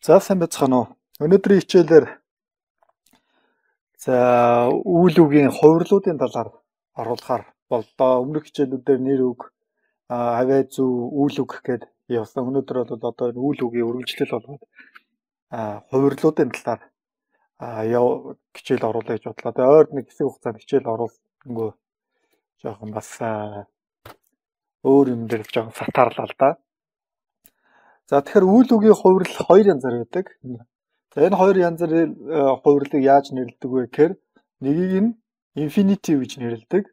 За сайн байцгаана уу. Өнөөдрийн хичээлээр ҮЙЛ ҮГ-ийн хувирлуудын талаар оруулахаар боллоо. Өмнөх хичээлүүдээр нэр үг, авиа зүү, ҮЙЛ ҮГ гэдэг явсан. Өнөөдөр бол одоо энэ ÜЙЛ ÜГ-ийн үргэлжлэл болгоод хувирлуудын талаар хичээл оруулах гэж бодлоо. Тэгээ ойр нэг хэсэг хугацаанд хичээл оруулсангүй жоохон бас өөр юм дээр жоохон сатаарлаа л да. За тэгэхээр ÜЙЛ ÜГ-ийн хувирал хоёр янзаар байдаг. За энэ хоёр янзын хувирлыг яаж нэрлэдэг вэ гэхээр нэгийг нь инфинитив гэж нэрлэдэг.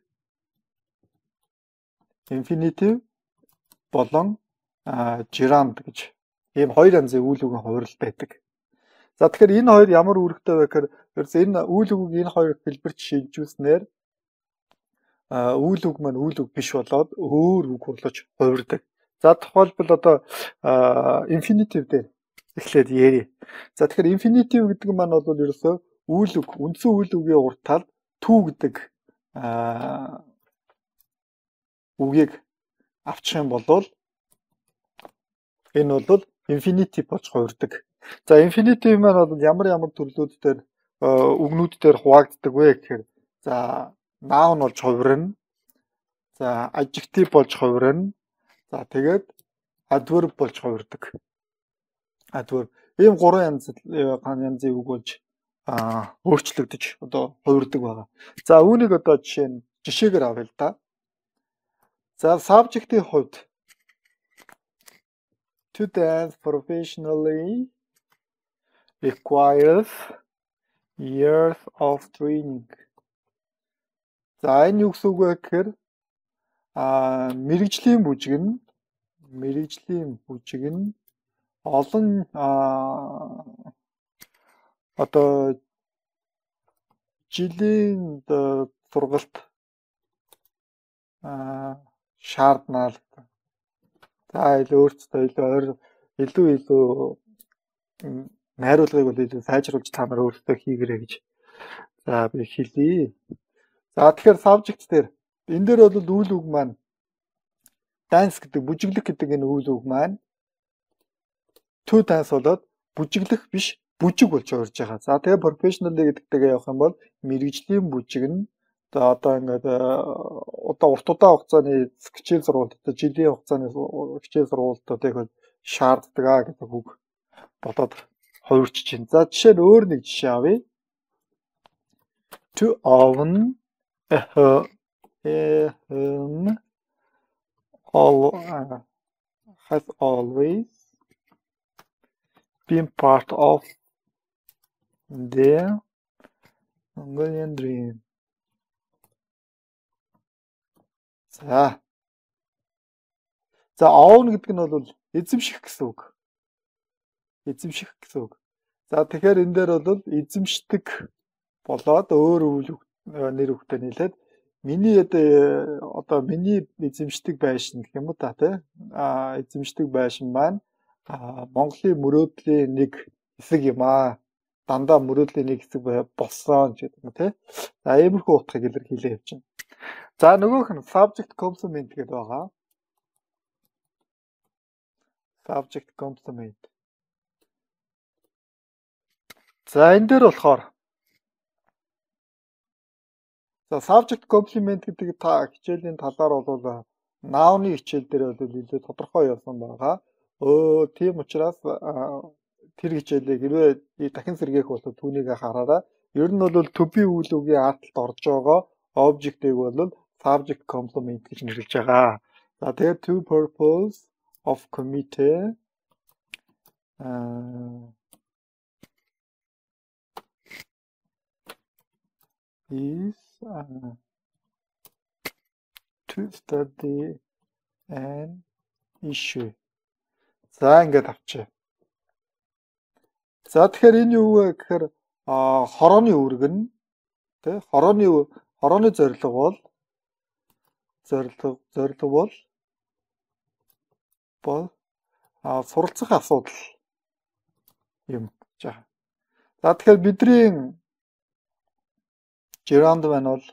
Инфинитив болон жеранд гэж ийм хоёр янзын ÜЙЛ ÜГ-ийн хувирал байдаг. За тэгэхээр энэ хоёр ямар үүрэгтэй вэ гэхээр энэ ÜЙЛ ÜГ-ийг энэ хоёр хэлбэрт шилжүүлснээр ÜЙЛ ÜГ маань ÜЙЛ ÜГ биш болоод өөр үг болж хувирдаг. За тухайлбал одоо инфинитив дээр эхлээд ярив. За тэгэхээр инфинитив гэдэг маань бол ерөөсөө ÜЙЛ ÜГ, үндсэн ÜЙЛ ÜГ-ийн урт тал түүгэдэг үгийг авчих юм бол энэ бол инфинитив болж хувирдаг. За инфинитив маань бол ямар төрлүүд дээр үгнүүд дээр хуваагддаг вэ гэхээр за noun болж хувирна. За adjective болж хувирна. За тэгээд adverb болж хувирдаг. Adverb ийм гурван янзын үг болж өөрчлөгдөж одоо хувирдаг байгаа. За үүнийг одоо жишээгээр авъя л да. За subject-ийн хувьд to dance professionally requires years of training. За энэ юу гэсэн үг вэ гэхээр мэрэгжлийн бүжиг нь олон одоо жилийн сургалт шаарднаа. За өөртөө илүү найруулгыг бол илүү сайжруулж та нар өөртөө хийгэрэй гэж за би хэлье. За тэгэхээр subject дээр энэ дээр бол ÜЙЛ ÜГ маань dance гэдэг бүжиглэх гэдэг энэ ÜЙЛ ÜГ маань to dance болоод бүжиглэх биш бүжиг болж хувирж байгаа. За тэгээ professionally гэдэгтэйгээ явах юм бол мэрэгжлийн бүжиг нь одоо ингээд урт хугацааны хичээл сургалтад жилийн хугацааны хичээл сургалтуудыг шаарддаг гэдэг үг бодоод хувирч чинь. За жишээ нь өөр нэг жишээ авъя. To own has always been part of the Mongolian dream. За own гэдэг нь бол эзэмших гэсэн үг. За тэгэхээр энэ дээр бол эзэмшдэг болоод өөр нэр үгтэй нийлээд миний эзэмшдэг байшин гэх юм уу та тий эзэмшдэг байшин маань Монголын мөрөөдлийн нэг хэсэг юм аа. Дандаа мөрөөдлийн нэг хэсэг болсон гэдэг юм тий. За иймэрхүү утгыг илэрхийлээ явчихна. За нөгөөх нь subject complement гэдэг байгаа. Subject complement. За энэ дээр болохоор subject complement гэдэг та хичээлийн талаар бол noun-ы хичээл дээр бол илүү тодорхой явсан байгаа. Тийм учраас тэр хичээлээ хэрвээ дахин сэргээх бол түүнийг хараарай. Ер нь бол to be ÜЙЛ ÜГ-ийн артлт орж байгаа object-ийг бол subject complement гэж нэрлэж байгаа. За тэгээд to purpose of committee is to study an issue. За ингээд авчаа. За тэгэхээр энэ юу вэ гэхээр хорооны үүрэг нь тий хорооны зорилго бол суралцах асуудал юм гэж байна. За тэгэхээр бидний жеранд байна бол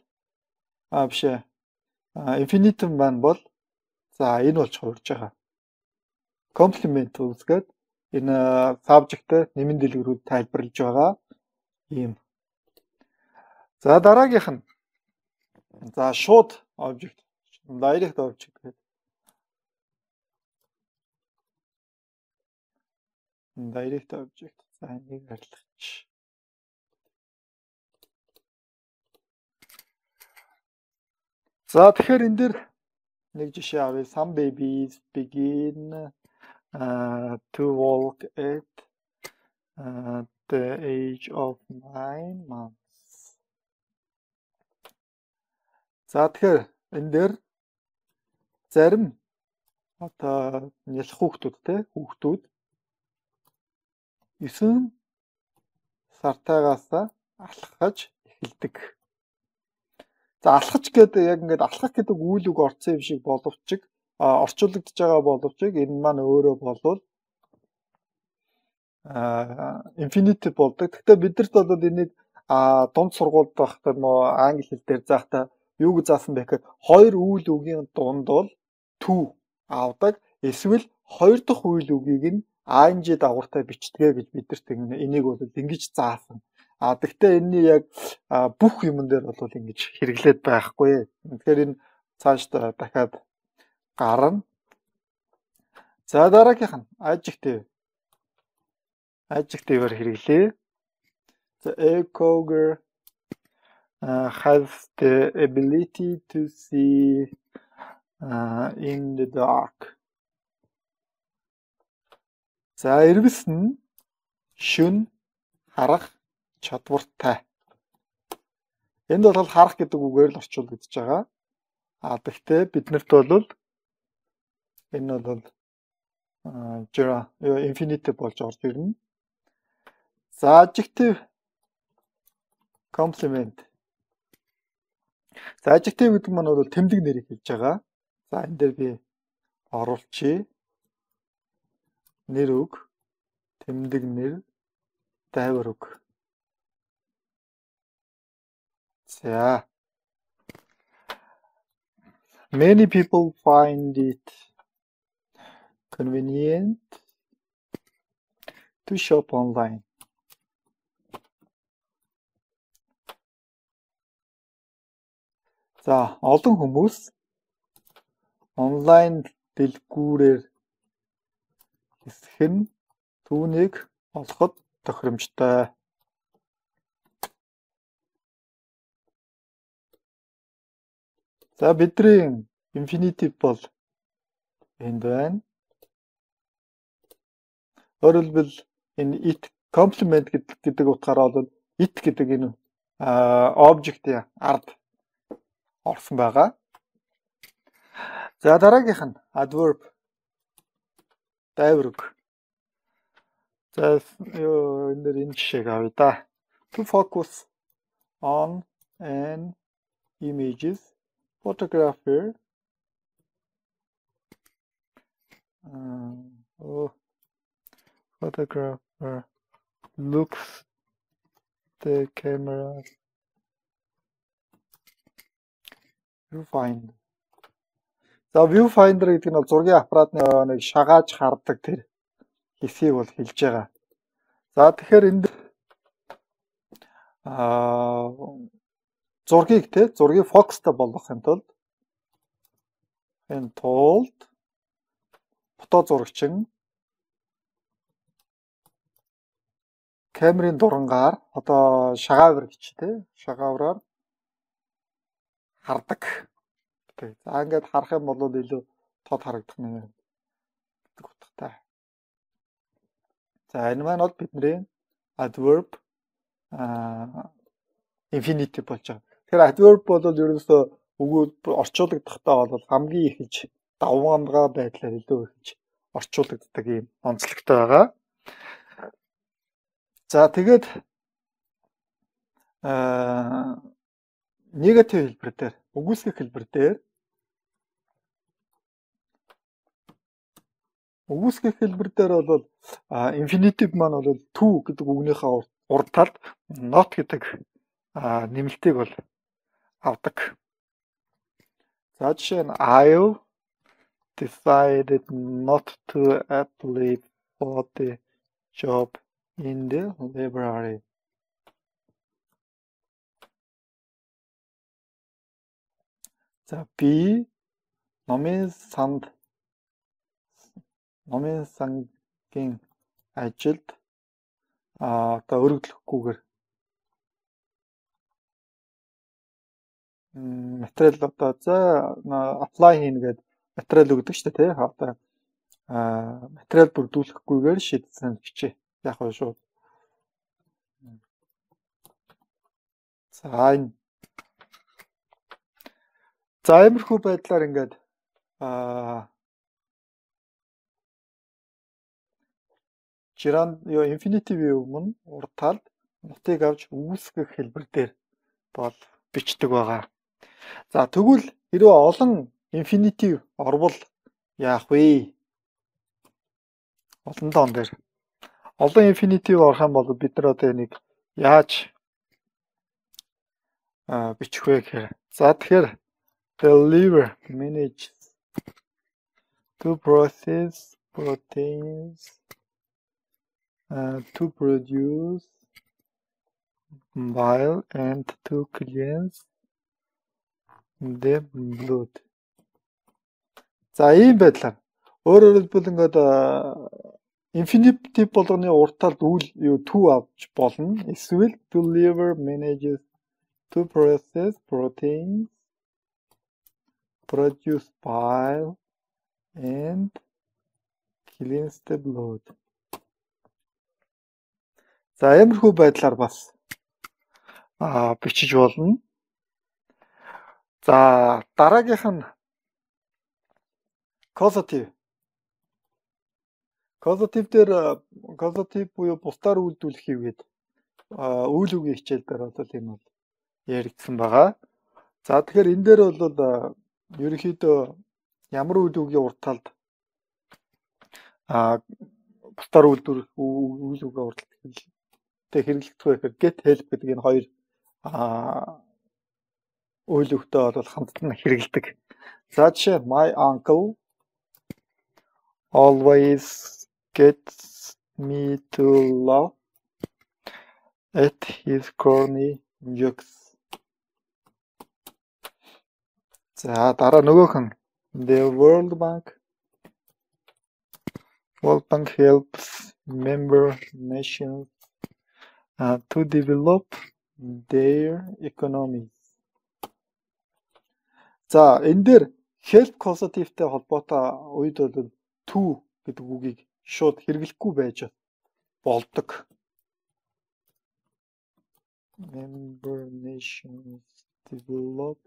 infinitive маань бол за энэ болж хувирж байгаа. Complement үүсгээд энэ subject-тэй нэмэн дэлгүүрүүд тайлбарлаж байгаа юм. За дараагийнх нь за шууд object, direct object гэдэг. Direct object. За энийг арилгач. За тэгэхээр энэ дээр нэг жишээ авъя. Some babies begin to walk at the age of 9 months. За тэгэхээр энэ дээр зарим одоо нялх хүүхдүүд 9 сартаагаас алхаж эхэлдэг. За алхаж гэдэг яг ингээд алхах гэдэг үйл үг орцсон юм шиг боловч орчуулагдж байгаа боловч энэ маань өөрөө болвол infinitive болдог. Гэхдээ бидэрт бол энийг дунд сургуульд байхдаа англи хэл дээр заахта юу гэж заасан бэ гэхээр хоёр үйл үгийн дунд бол to авдаг. Эсвэл хоёр дахь үйл үгийг нь ing дагавартай бичдэгэ гэж бидэрт энийг бол ингэж заасан. Гэхдээ энэний яг бүх юмн дээр бол ингэж хэрэглээд байхгүй. Тэгэхээр энэ цаашдаа дахиад гарна. За дараагийнх нь adjective. Adjective-ээр хэрэглэе. The echo has the ability to see in the dark. За эргэс нь шүн харах чадвартай. Энд бол харах гэдэг үгээр л орчуулагдж байгаа. Гэхдээ биднэрт бол энэ бол infinitive болж орж ирнэ. За adjective complement. За adjective гэдэг маань бол тэмдэг нэрийг хэлж байгаа. За энэ дээр би оруулчихъя. Нэр үг, тэмдэг нэр, дайвар үг. За. Many people find it convenient to shop online. За, олон хүмүүс онлайн дэлгүүрээр хэсэх нь түүнийг олоход тохиромжтой. За бидний infinitive бол энд байна. Өөрөөр хэлбэл энэ it complement гэдэг утгаараа бол it гэдэг энэ object-ийн ард орсон байгаа. За дараагийнх нь adverb. Дайвар үг. За энэ дээр энэ жишээг авъя да. To focus on an images photographer looks the camera viewfinder. За viewfinder гэдэг нь бол зургийн аппаратны нэг шагааж хардаг тэр хэсгийг бол хэлж байгаа. За тэгэхээр энд зургийг фокустай болгохын тулд фото зурагчин камерын дурангаар одоо шагавар гэж шагавраар хардаг. За ингээд харах юм бол илүү тод харагдах нэ гэдэг утгатай. За энэ маань бол бидний adverb infinitive болж байгаа. Тэгэхээр adverb бол ерөөсөө үгүүд орчуулагдахтаа бол хамгийн ихж давмгамгаа байдлаар илүү ихж орчуулагддаг юм онцлогтой байгаа. За тэгээд негатив хэлбэр дээр, үгүйсгэх хэлбэр дээр үгүйсгэх хэлбэр дээр бол infinitive маань бол to гэдэг үгнийхээ урд талд not гэдэг нэмэлтийг бол авдаг. За жишээ нь I've decided not to apply for the job in the library. 자, B. номын сангийн ажилд одоо өргөдлөхгүйгээр материал одоо за apply хийнэ гэдэг материал өгдөг шүү дээ тий. Одоо материал бүрдүүлэхгүйгээр шийдсэн бичээ. Яг уу шүү. За иймэрхүү байдлаар ингээд жиран ёо инфинитивийн өмнө урд талд нутгийг авч үүсгэх хэлбэр дээр бол бичдэг байгаа. За тэгвэл хэрвээ олон инфинитив орвол яах вэ? Олон тоон дээр олон инфинитив орох юм бол бид нар одоо энийг яаж бичих вэ гэхээр за тэгэхээр deliver manage to process proteins to produce bile and to cleanse the blood. За ийм байдлаар өөрөөр хэлбэл ингээд infinitive болгоны урт талд үйл юу to авч болно. Эсвэл deliver manages to process proteins, produce bile and cleanse the blood. За иймэрхүү байдлаар бас бичиж болно. За дараагийнх нь causative. Causative дээр causative буюу бусдаар үйлдвэрлэх хийгээд үйл үгийн хичээл дээр бол энэ бол яригдсан байгаа. За тэгэхээр энэ дээр бол ерөнхийдөө ямар үйл үгийн урт талд бусдаар үйлдвэрлэх үйл үгийн урт талд хэрэглэгдэх вэ гэхээр get help гэдэг энэ хоёр үйл үгтэй бол хамтдаа хэрэглэдэг. За жишээ my uncle always gets me to laugh at his corny jokes. За дараа нөгөөх нь the World Bank helps member nations to develop their economies. За энэ дээр help causative-тэй холбоотой үед бол to гэдэг үгийг шууд хэрэглэхгүй байж болдог. Member nations develop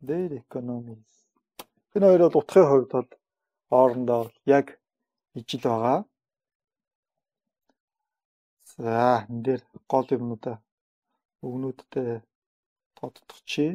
their economies. Энэ хоёр бол утгын хувьд бол хоорондоо яг ижил байгаа. За энэ дээр гол юмнуудаа үгнүүдтэй тодтогчээ.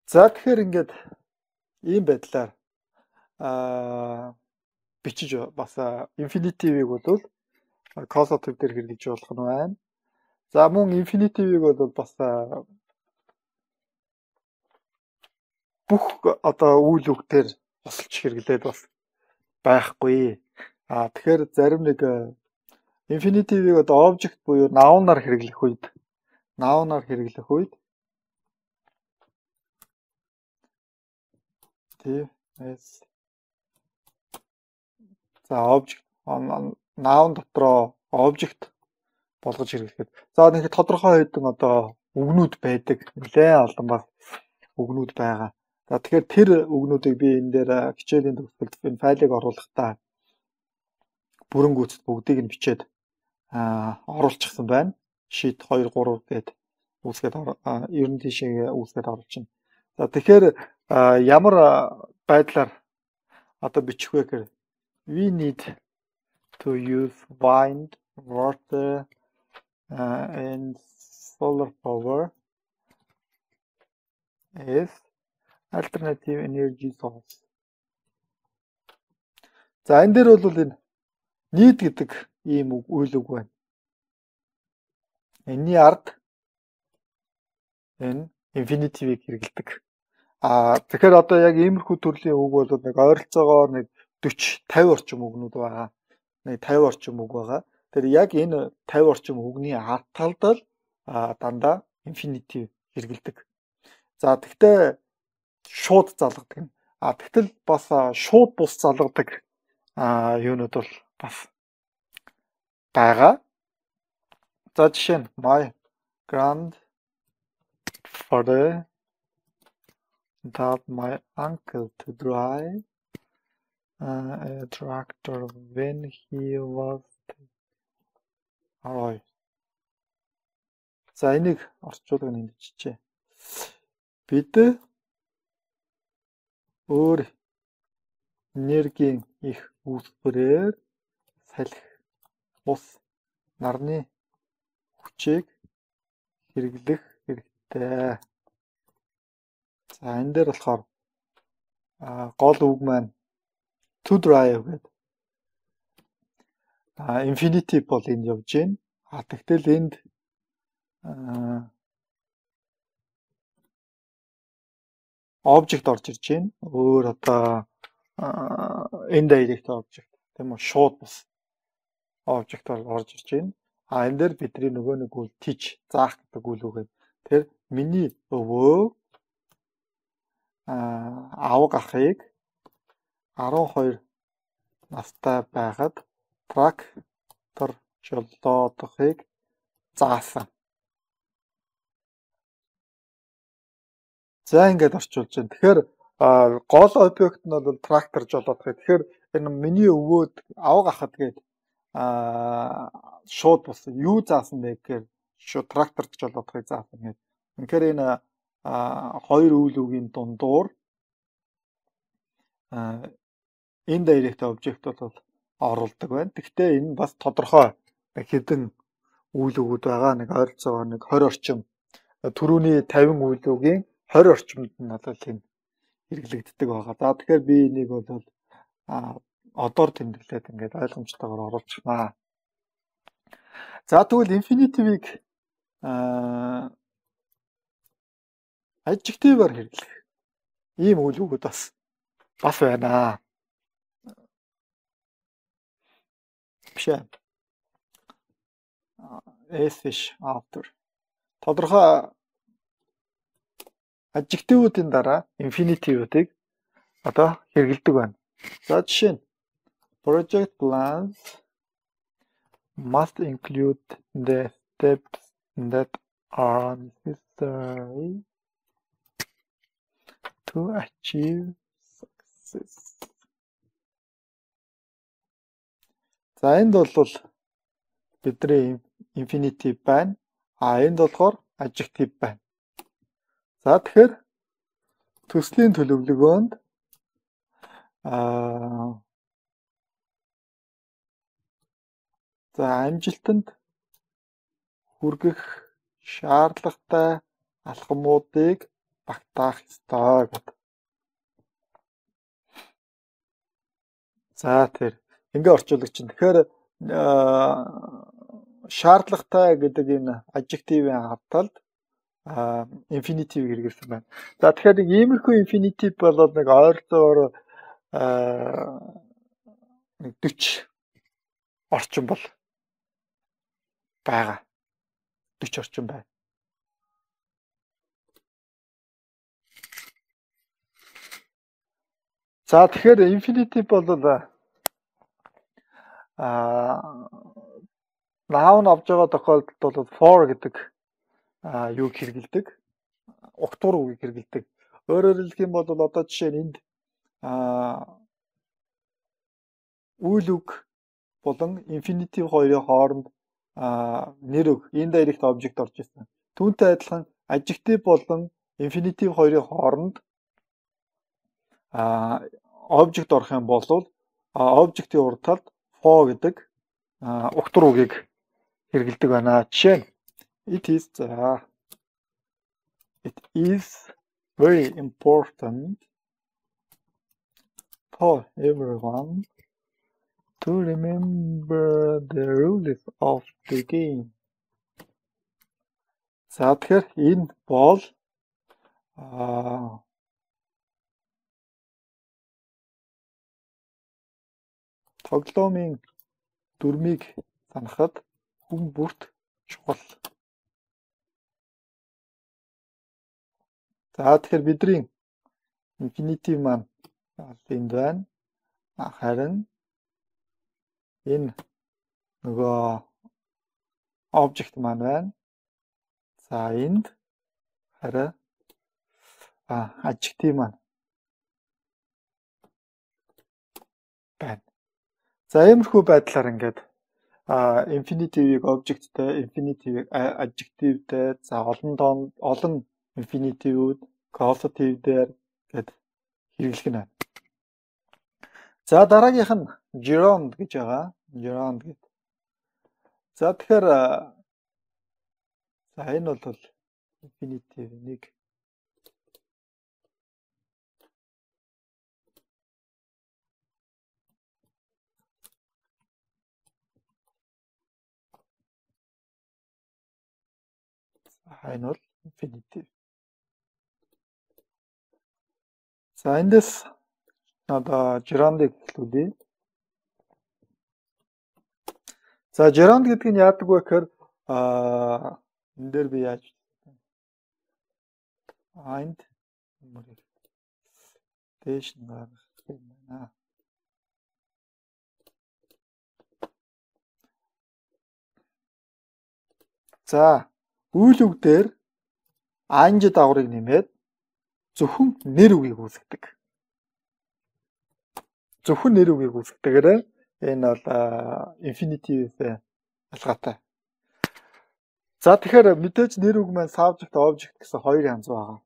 За тэгэхээр ингээд ийм байдлаар бичиж бас infinitive-ийг бол causative дээр хэрэглэж болох нь байна. За мөн infinitive-ийг бол бас бүх одоо үйл үгээр тусалж хэрэглээд бас байхгүй. Тэгэхээр зарим нэг infinitive-ийг одоо object буюу noun-аар хэрэглэх үед TS за object noun дотроо object болгож хэрэглэхэд за нэг тодорхой хэдэн одоо үгнүүд байдаг. Нэлээд олон бас үгнүүд байгаа. За тэгэхээр тэр үгнүүдийг би энэ дээр хичээлийн төгсгөлд энэ файлыг оруулахдаа бүрэн гүйцэд бүгдийг нь бичээд оруулчихсан байна. Sheet 2 3 гээд үүсгээд ер нь тийшээ үүсгээд оруулчихна. За тэгэхээр ямар байдлаар одоо бичих вэ гэхээр we need to use wind, water and solar power as alternative energy source. За энэ дээр бол энэ need гэдэг ийм үйл үг байна. Энийний ард энэ infinitive-ийг хэрэглэдэг. Тэгэхээр одоо яг иймэрхүү төрлийн үг бол нэг ойролцоогоор нэг 40-50 орчим үгнүүд байгаа. Нэг 50 орчим үг байгаа. Тэр яг энэ 50 орчим үгний арталд л дандаа infinitive хэрэглэдэг. За тэгтээ шууд залгадаг. Тэгтэл бас шууд бус залгадаг юунууд бол бас байгаа. За жишээ нь my grandfather taught my uncle to drive a tractor when he was ой. За энийг орчуулгыг нэмчихье. Бид өөр энергийн их үүсвэрээр салхи ус нарны хүчийг хэрэглэх хэрэгтэй. За энэ дээр болохоор гол үг маань to drive гэдэг. Infinitive бол энд явж байна. Тэгтэл энд object орж ирж байна. Өөр одоо indirect object тийм үү, шууд бус object орж ирж байна. Энэ дээр бидний нөгөө нэг үйл teach заах гэдэг үйл үг. Тэр миний өвөө аваг ахыг 12 настай байхад трактор жолоодохыг заасан. За ингээд орчуулж байна. Тэгэхээр гол объект нь бол трактор жолоодох. Тэгэхээр энэ миний өвөөд аваг ахад гээд шууд бас юу заасан бэ гэхээр шууд трактор жолоодохыг заасан гэдэг. Тэгэхээр энэ хоёр үйл үгийн дундуур indirect object бол оруулдаг байна. Гэхдээ энэ бас тодорхой хэдэн үйл өгүүд байгаа. Нэг ойролцоогоор нэг 20 орчим. Түрүүний 50 үйл үгийн 20 орчимд нь бол энэ хэрэглэгддэг байгаа. За тэгэхээр би энийг бол одоор тэмдэглээд ингээд ойлгомжтойгоор оруулчихнаа. За тэгвэл infinitive-ийг adjective-аар хэрэглэх ийм үйл өгүүд бас байна. Бишээ. Fish after. Тодорхой adjective-уудын дараа infinitive-уудыг одоо хэрэглэдэг байна. За жишээ нь project plans must include the steps that are necessary to achieve success. За энд бол бидний infinitive байна. Энд болохоор adjective байна. За тэгэхээр төслийн төлөвлөгөөнд за амжилтанд хүргэх шаардлагатай алхмуудыг багтаах ёстой гэдэг. За тэр ингээ орчуулагч чинь тэгэхээр шаардлагатай гэдэг энэ adjective-ийн хавталд infinitive хэрэглэсэн байна. За тэгэхээр нэг иймэрхүү infinitive болоод нэг ойролцоогоор нэг 40 орчим бол байгаа. 40 орчим байна. За тэгэхээр infinitive бол noun авж байгаа тохиолдолд бол for гэдэг юуг хэрэглэдэг. Угтуур үгийг хэрэглэдэг. Өөрөөр хэлэх юм бол одоо жишээ нь энд үйл үг болон infinitive хоёрын хооронд нэр үг indirect object орж ирсэн. Түүнтэй адилхан adjective болон infinitive хоёрын хооронд object орох юм бол object-ийн урд талд for гэдэг угтар үгийг хэрэглэдэг байна. Жишээ нь it is very important for everyone to remember the rules of the game. За тэгэхээр энэ бол тоглоомын дүрмийг санахад хүн бүрт чухал. За тэгэхээр бидний infinitive маань энд байна. Харин энэ нөгөө object маань байна. За энд харин adjective маань байна. За иймэрхүү байдлаар ингээд infinitive-ийг object-тэй, infinitive-ийг adjective-тэй, за олон infinitive-үүд causative дээр гэд хэрэглэх нь байна. За дараагийнх нь gerund гэж байгаа. Gerund гэдэг. За тэгэхээр за энэ бол infinitive нэг энэ бол infinitive. За эндээс одоо gerund-ыг хэлүүлье. За gerund гэдэг нь яадаг вэ гэхээр энэ дээр би яаж find дээш нь байна. За ÜЙЛ ҮГ дээр анж дагаврыг нэмээд зөвхөн нэр үгийг үүсгдэг. Зөвхөн нэр үгийг үүсгэдгээр энэ бол infinitive-тэй ялгаатай. За тэгэхээр мэдээж нэр үг маань subject, object гэсэн хоёр янз байгаа.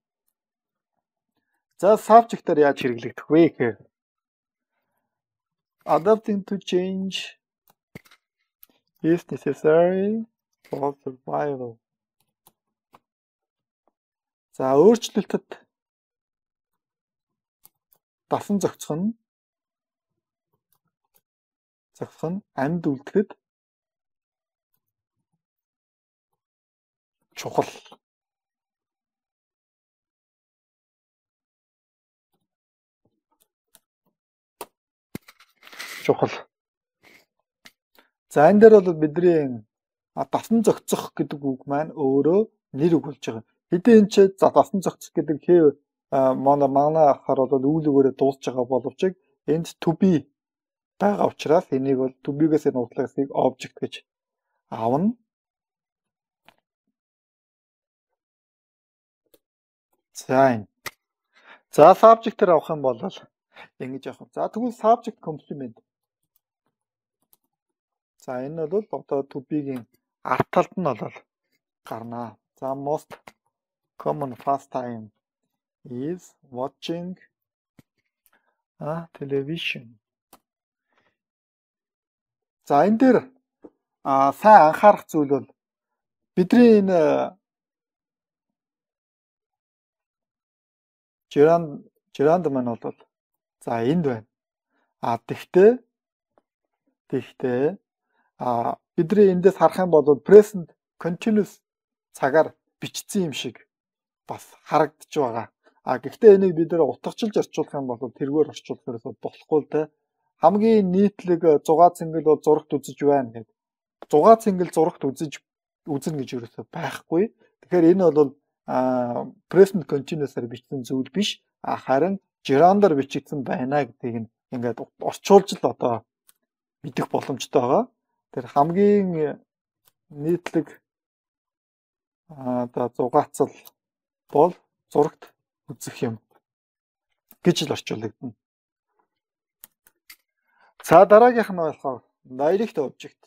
За subject-аар яаж хэрэглэгдэх вэ гэхээр adapting to change is necessary for survival. За өөрчлөлтөд дасан зохицох нь амьд үлдэхэд чухал. За энэ дээр бол бидний дасан зохицох гэдэг үг маань өөрөө нэр үг болж байгаа. Хэдийн энэ ч дасан зохицох гэдэг манай ахаар бол ÜЙЛ ÜГ-ээрээ дуусч байгаа боловч энд to be байгаа учраас энийг бол to be-гээс энэ утлагыг object гэж аавна. За subject-ээр авах юм бол ингэж авах. За тэгвэл subject complement. За энэ бол одоо to be-гийн арт талд нь бол гарнаа. За most common pastime is watching television. За энэ дээр сайн анхаарах зүйл бол бидний энэ gerund маань бол за энд байна. Тэгтээ бидний эндээс харах юм бол present continuous цагаар бичсэн юм шиг бас харагдаж байгаа. Гэхдээ энийг бид нэр утгачлж орчуулах юм бол тэргээр орчуулах ерөөсөө болохгүй л дээ. Хамгийн нийтлэг 6 цэнгэл бол зурагт үзэж байна гэдэг. 6 цэнгэл зурагт үзнэ гэж ерөөсөө байхгүй. Тэгэхээр энэ бол present continuous-аар бичсэн зүйл биш. Харин gerund-аар бичигдсэн байна гэдгийг ингээд орчуулж л одоо мэдэх боломжтой байгаа. Тэр хамгийн нийтлэг одоо зугаацал бол зурагт үзэх юм гэж л орчуулагдана. За дараагийнх нь болохоор direct object.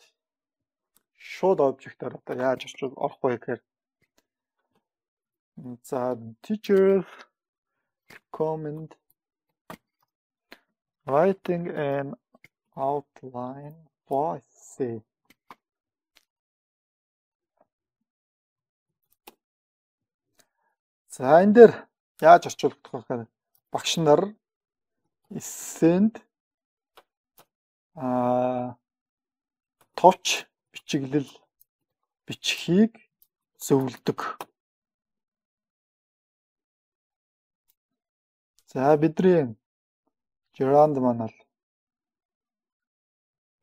Шууд object-аар одоо яаж орох вэ гэхээр за teachers recommend Writing an outline for essay. За энэ дээр яаж орчуулах вэ гэхээр багш нар эссэнд товч бичиглэл бичхийг зөвлөдөг. За бидний gerund маань бол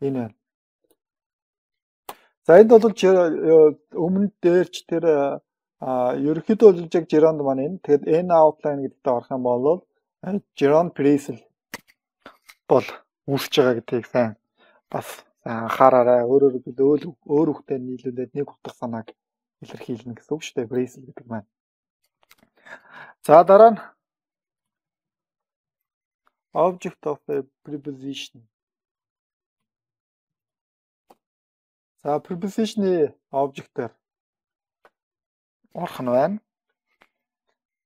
энэ байна. За энд бол өмнө дээрч тэр ерөнхийдөө бол яг gerund маань энэ. Тэгэхэд n outline гэдэгт орох юм бол gerund phrasal бол үүсэж байгаа гэдгийг сайн бас анхаараарай. Өөр үгтэй нийлүүлээд нэг утга санааг илэрхийлнэ гэсэн үг шүү дээ. Phrasal гэдэг маань. За дараа нь object of a preposition. За preposition-ы object-ээр орох нь байна.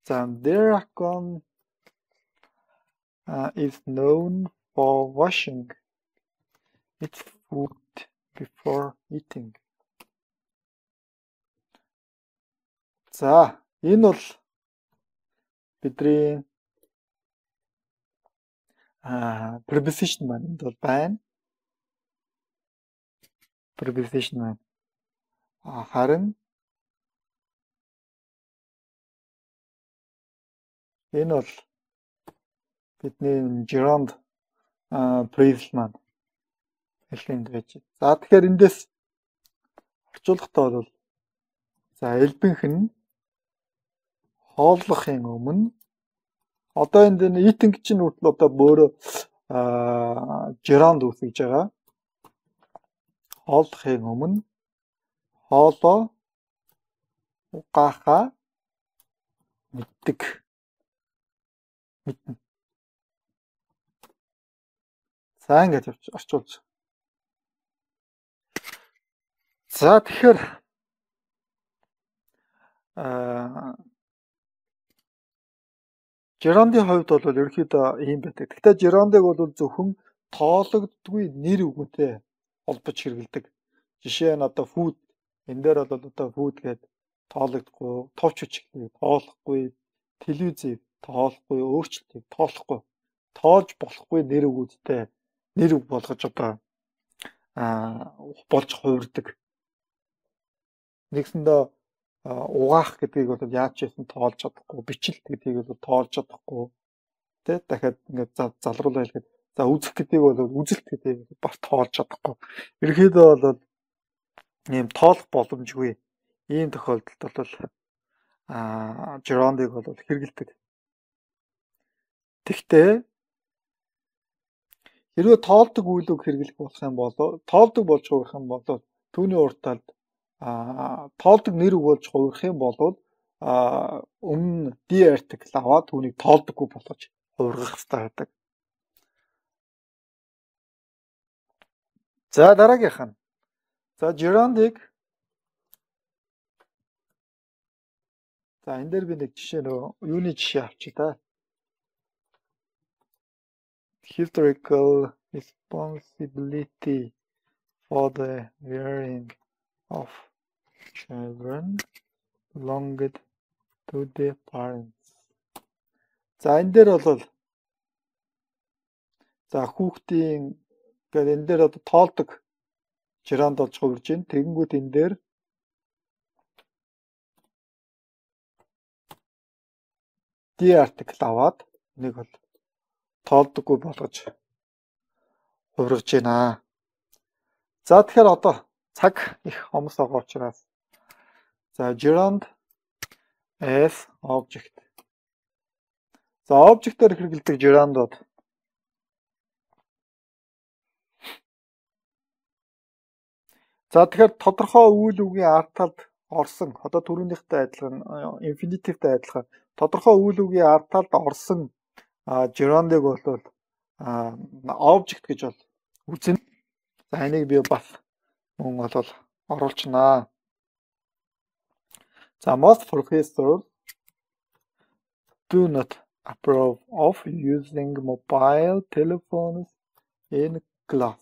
За Dragon is known for washing its food before eating. За энэ бол бидний preposition маань энд бол байна. Preposition маань харин энэ бол бидний gerund phrasal маань хэлэнд байж. За тэгэхээр эндээс орчуулгатай бол за элбэнх нь хооллохын өмнө одоо энд энэ eating чинь хүртэл одоо өөрөө gerund үүсгэж байгаа. Хооллохын өмнө хоолоо угаахаа мэддэг. Мэднэ. За ингэж орчуулж. За тэгэхээр gerund-ийн хувьд бол ерөөхдөө ийм байдаг. Гэхдээ gerund-ыг бол зөвхөн тоологддгүй нэр үгтэй холбож хэрэглэдэг. Жишээ нь одоо food энэ дээр бол одоо food гэдэг тоологдохгүй, товч бичгийг тоолохгүй, телевизийг тоолохгүй, өөрчлөлтийг тоолохгүй, тоолж болохгүй нэр үгүүдтэй нэр үг болгож одоо болж хувирдаг. Нэгсэндээ угаах гэдгийг бол яаж ч юм тоолж чадахгүй, бичлэлт гэдгийг бол тоолж чадахгүй. Тэ дахиад ингээд залруулаа хэлэхэд за үзэх гэдгийг бол үзэлт гэдгийг бас тоолж чадахгүй. Ерөнхийдөө бол ийм тоолох боломжгүй ийм тохиолдолд бол gerund-ыг бол хэрэгэлдэг. Тэгтээ хэрвээ тоолдог үйл үг хэрэглэх болох юм бол тоолдог болж хувирах юм бол түүний урт талд тоолдог нэр үг болж хувирах юм бол өмнө D article аваад түүнийг тоолдоггүй болгож хувиргах хэрэгтэй байдаг. За дараагийнх нь. За gerund-ыг за энэ дээр би нэг жишээ юуны жишээ авчи та. Historical responsibility for the rearing of children belonged to the parents. За энэ дээр бол за хүүхдийн гэдэг энэ дээр одоо тоолдог gerund болж хувирж байна. Тэгэнгүүт энэ дээр D article аваад нэг бол тоолдоггүй болгож хувиргаж байна. За тэгэхээр одоо цаг их хомс байгаа учраас за gerund as object. За object-ээр хэрэглэдэг gerund-ууд за тэгэхээр тодорхой үйл үгийн ард талд орсон одоо түрүүнийхтэй адилхан infinitive-тэй адилхан тодорхой үйл үгийн ард талд орсон gerund-ыг бол object гэж бол үзнэ. За энийг би бас мөн бол оруулчихнаа. За most professors do not approve of using mobile telephones in class.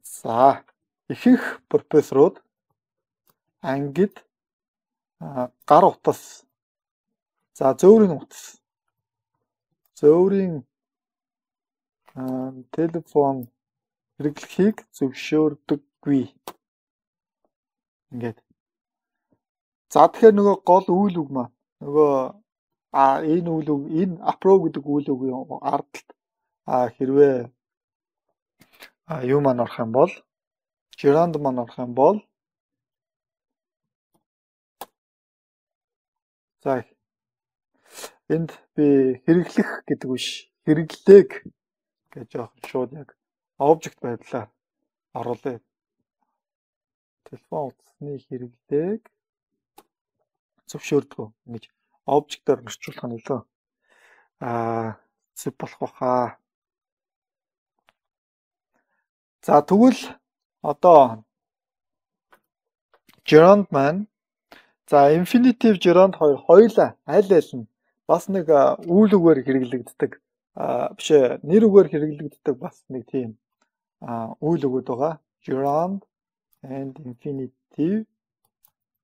За ихэнх профессорууд ангид гар утас, за зөөврийн утас, зөөврийн телефон хэрэглэхийг зөвшөөрдөггүй. Ингээд. За тэгэхээр нөгөө гол үйл үг маань нөгөө энэ үйл үг, энэ approve гэдэг үйл үгийн ардталт хэрвээ юу маань орох юм бол, gerund маань орох юм бол, за энд би хэрэглэх гэдэг биш, хэрэглээг гэж яах шууд яг object байдлаар оруулъя. Телефон утасны хэрэглээг зөвшөөрдөг ингэж object-оор орчуулах нь илүү зөв болох баха. За тэгвэл одоо gerund маань, за infinitive gerund хоёулаа аль нь бас нэг үйл үгээр хэрэглэгддэг, биш ээ, нэр үгээр хэрэглэгддэг бас нэг тийм үйл өгöd байгаа. Gerund and infinitive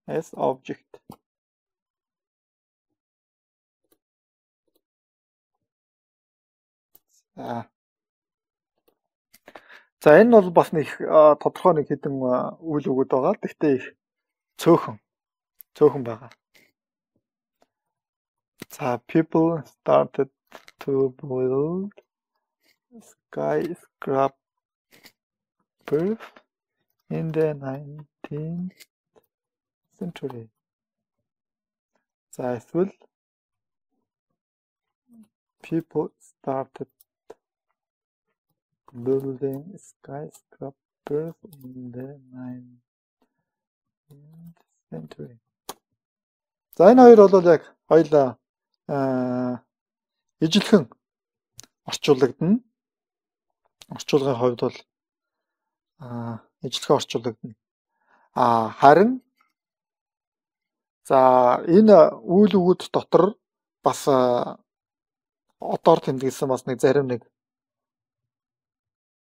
as object. За энэ бол бас нэг тодорхой нэг хэдэн үйл өгöd байгаа. Гэхдээ их цөөхөн байгаа. За people started to build skyscrapers in the 19th century. За эсвэл people started building skyscrapers in the 19th century. За энэ хоёр бол яг хоёлаа ижилхэн орчуулагдана. Орчуулгын хувьд бол ижилхэн орчуулагдана. Харин за энэ үйл өгöd дотор бас одоор тэмдэглэсэн бас нэг зарим нэг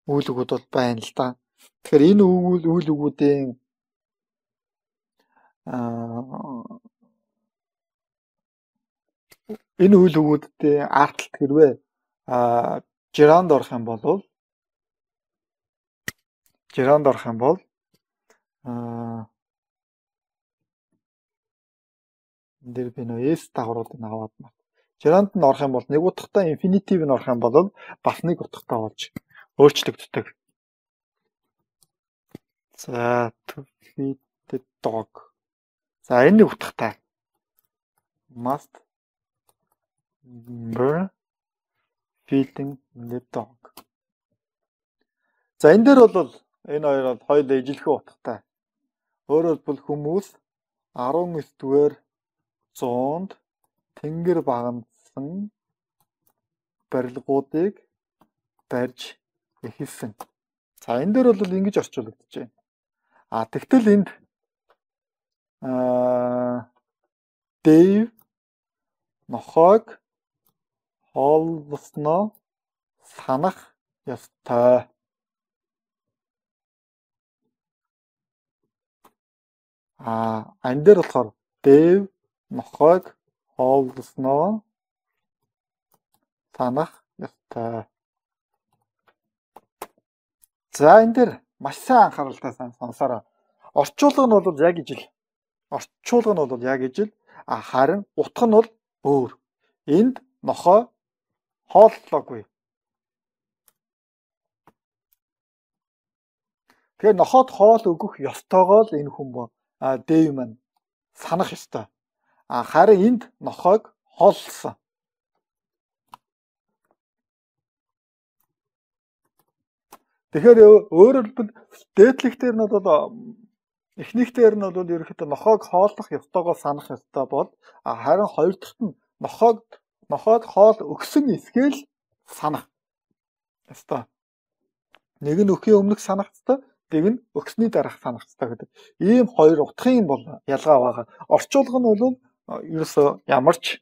үйл өгöd бол байна л да. Тэгэхээр энэ үйл өгүүдийн энэ үйл өгүүдийн ардталт хэрвээ gerund орох юм бол дээр би нөө s дагавруудыг аваад маа. Gerund нь орох юм бол нэг утгатай infinitive нь орох юм бол бас нэг утгатай болж өөрчлөгддөг. За to feed the dog. За энэ нэг утгатай. Must be feeding the dog. За энэ дээр бол энэ хоёр бол хоёулаа ижилхэн утгатай. Өөрөөр хэлбэл хүмүүс 19-р 100-д тэнгэр багнасан барилгуудыг барьж эхэлсэн. За энэ дээр бол ингэж орчуулагдчихэ. Тэгтэл энд Дэйв нохойг хооллосноо санах ёстой. Энэ дээр болохоор Дэйв нохойг хооллосноо санах ёстой. За энэ дээр маш сайн анхааралтай сонсоорой. Орчуулга нь бол яг ижил. Харин утга нь бол өөр. Энд нохой хооллоогүй. Тэгэхээр нохойд хоол өгөх ёстойгоо л энэ хүн Дэйв маань санах ёстой. Харин энд нохойг хооллосон. Тэгэхээр өөрөөр хэлбэл дээдлэгтэр нь бол эхнийхтэр нь бол ерөөхдөө нохойг хооллох ёстойгоо санах ёстой бол харин хоёр дахьт нь нохойд хоол өгсөн эсгээл санах ёстой. Нэг нь өхийн өмнөх санах ёстой, нэг нь өгсний дараах санах ёстой гэдэг. Ийм хоёр утгын бол ялгаа байгаа. Орчуулга нь бол ерөөсөө ямар ч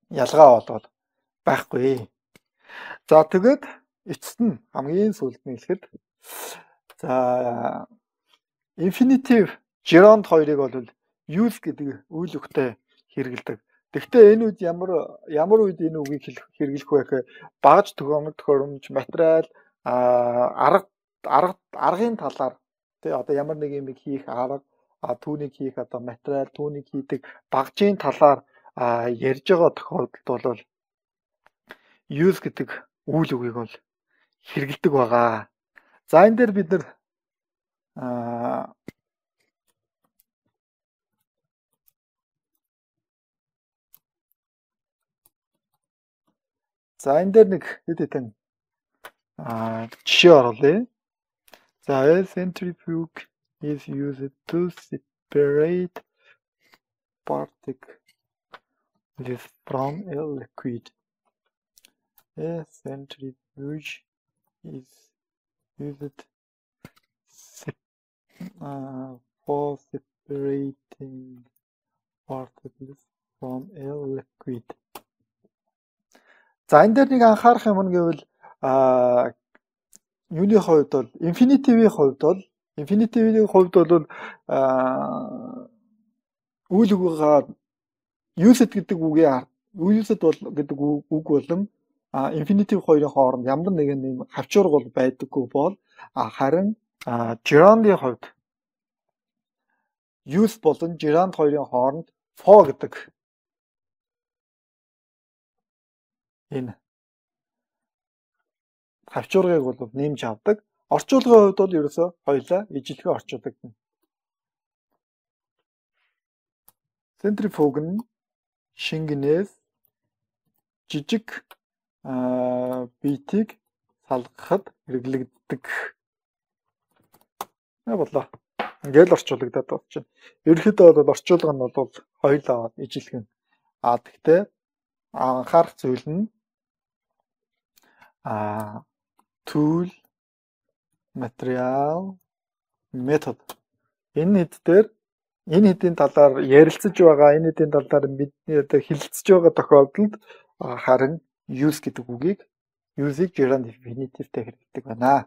ялгаа болоод байхгүй. За тэгээд эцэст нь хамгийн сүүлд нь хэлэхэд за infinitive gerund хоёрыг бол use гэдэг үйл үгтэй хэрэгэлдэг. Гэхдээ энэ үед ямар үед энэ үгийг хэрэглэх вэ гэхээр багаж төхөөрөмж, материал, аргын талаар тий одоо ямар нэг юм хийх арга, түүнийг хийх одоо материал, түүнийг хийдэг багажийн талаар ярьж байгаа тохиолдолд бол use гэдэг үйл үгийг бол хэрэгэлдэг байгаа. За энэ дээр бид нэр за энэ дээр нэг хэд хэдэн жишээ оруулъя. За a centrifuge is used to separate particles from a liquid. A centrifuge is used for separating particles from a liquid. За энэ дээр нэг анхаарах юм нь гэвэл юуны хувьд бол infinitive-ийн хувьд бол үйл үгээр used гэдэг үгийн used гэдэг үг болон infinitive хоёрын хооронд ямар нэгэн хавчуурга бол байдаггүй бол харин gerund-ийн хувьд use болон gerund хоёрын хооронд for гэдэг энэ хавчуургыг бол нэмж авдаг. Орчуулгын хувьд бол ерөөсөө хоёлаа ижилхэн орчуулдаг. Centrifuge нь шингэнээс жижиг биетийг салгахад хэрэглэгддэг. Болоо. Ингээл орчуулагдаад байна чинь. Ерөнхийдөө бол орчуулга нь бол хоёлаа ижилхэн. Гэхдээ анхаарах зүйл нь tool, material, method. Энэ хэдийн талаар ярилцаж байгаа, энэ хэдийн талаар бидний одоо хэлэлцэж байгаа тохиолдолд харин use гэдэг үгийг use-ийг gerund infinitive-тэй хэрэглэдэг байна.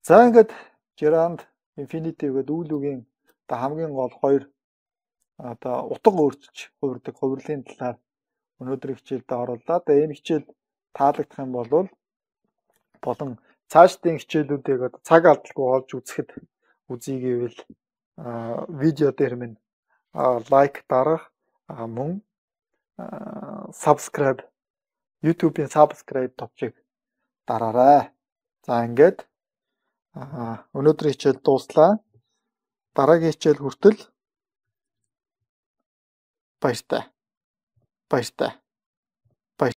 За ингээд gerund infinitive гэдэг үйл үгийн одоо хамгийн гол хоёр одоо утга өөрчилж хувирдаг хувирлын талаар өнөөдрийн хичээлд орууллаа. Тэгээ энэ хичээл таалагдах юм бол болон цаашдын хичээлүүдийг одоо цаг алдалгүй олж үзэхэд үзье гэвэл видео дээр минь лайк дарах мөн subscribe YouTube-ийн subscribe товчийг дараарай. За ингээд өнөөдрийн хичээл дууслаа. Дараагийн хичээл хүртэл баяртай.